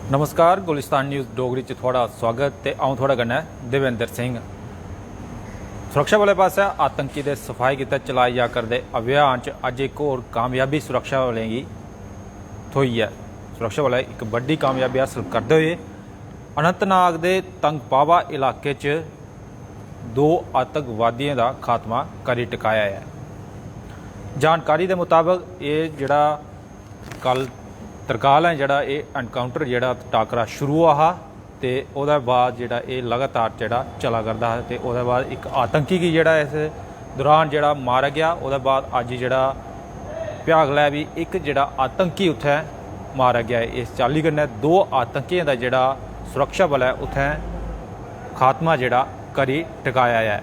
नमस्कार, गुलिस्तान न्यूज़ डोगरी च थोड़ा स्वागत ते आऊँ थोड़ा कन्नै देवेंद्र सिंह। सुरक्षा बलें पास आतंकी दे सफाई गित्तै चलाए जा करदे अभियान च अज्ज एक होर कामयाबी सुरक्षा बलें गी थ्होई है। सुरक्षा बलें एक बड्डी कामयाबी हासल करदे होए अनंतनाग दे तंगपावा इलाके च 2 आतंकवादियों का खात्मा करी टकाया है। जानकारी के मुताबिक ये जड़ा कल तरकाल है जड़ा ये एनकाउंटर जड़ा टाकरा शुरू हुआ हा ते ओहदे बाद जड़ा ये लगातार जड़ा चला करदा है ते ओहदे बाद एक आतंकी की जड़ा इस दौरान जड़ा मारा गया। ओहदे बाद अज जड़ा भ्यागलै भी एक जड़ा आतंकी उत्थे मारा गया। इस चाली कन्नै 2 आतंकियों का जड़ा सुरक्षा बल है उत्थे खात्मा जड़ा करी टकाया है।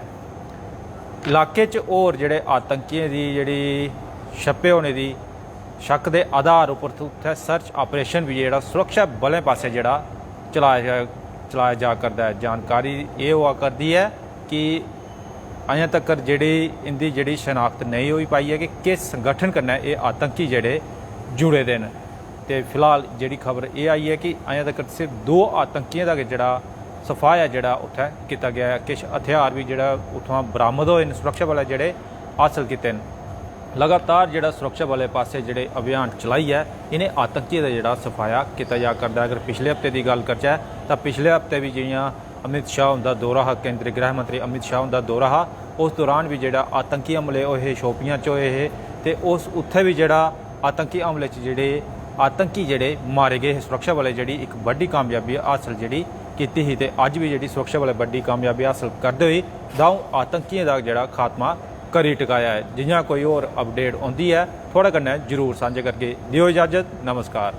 इलाके च होर जड़े आतंकियों की जड़ी छप्पे होने की शक के आधार उपर उत्थे सर्च ऑपरेशन भी जोड़ा सुरक्षा बलें पास जोड़ा चलाया जा करता है। जानकारी ये हुआ करती है कि अजें तक जी इनकी जी शनाख्त नहीं हो पाई है कि किस संगठन कन्नै ये आतंकी जोड़े जुड़े दे न। ते फिलहाल जी खबर ये आई है कि अजें तक सिर्फ 2 आतंकियों का जोड़ा सफाया जोड़ा उत्थे किया गया है। किश हथियार भी जोड़ा उत्थों बरामद होए न, सुरक्षा बलें जोड़े हासिल किए हैं। लगातार जोड़ा सुरक्षा बलें पास जोड़े अभियान चलाई है इन्हें आतंकियों का जोड़ा सफाया किया जा करता है। अगर पिछले हफ्ते की गल करचै तो पिछले हफ्ते भी जियां अमित शाह उनका दौरा हा, केंद्रीय गृह मंत्री अमित शाह उनका दौरा हा, उस दौरान भी जोड़ा आतंकी हमले होए शोपियां च होए हे ते उस उत्थे भी जोड़ा आतंकी हमले च जोड़े आतंकी जोड़े मारे गए। सुरक्षा बलें जी एक बड़ी कामयाबी हासिल जी की ही ते अज भी जी सुरक्षा बलें बड़ी कामयाबी हासिल करते हुए 2 आतंकियों का जोड़ा खात्मा करी टकाया है। जियां कोई और अपडेट आती है थोड़े कन्नै जरूर सांझे करके दियो इजाजत। नमस्कार।